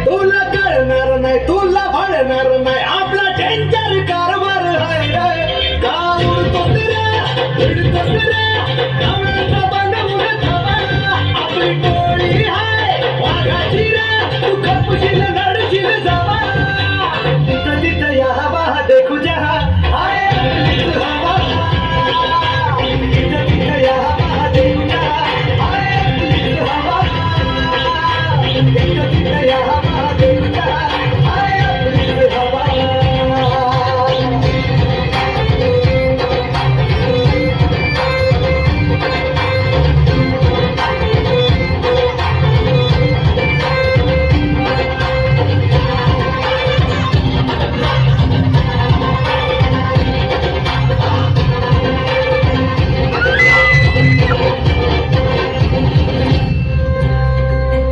तुला कळणार नाही, तुला भळणार नाही, आपला डेंजर कारभार हाय रे. का उडतोस रे, उडतोस रे, कावळ्याचा बनवून थांबा. आपली टोळी हाय वाघाची रे, तू खपशील नडशील जावा. तिथं तिथं या हवा देखू जहा, हाय आपलीच हवा. तिथं तिथं या हवा देखू जहा, हाय आपलीच हवा.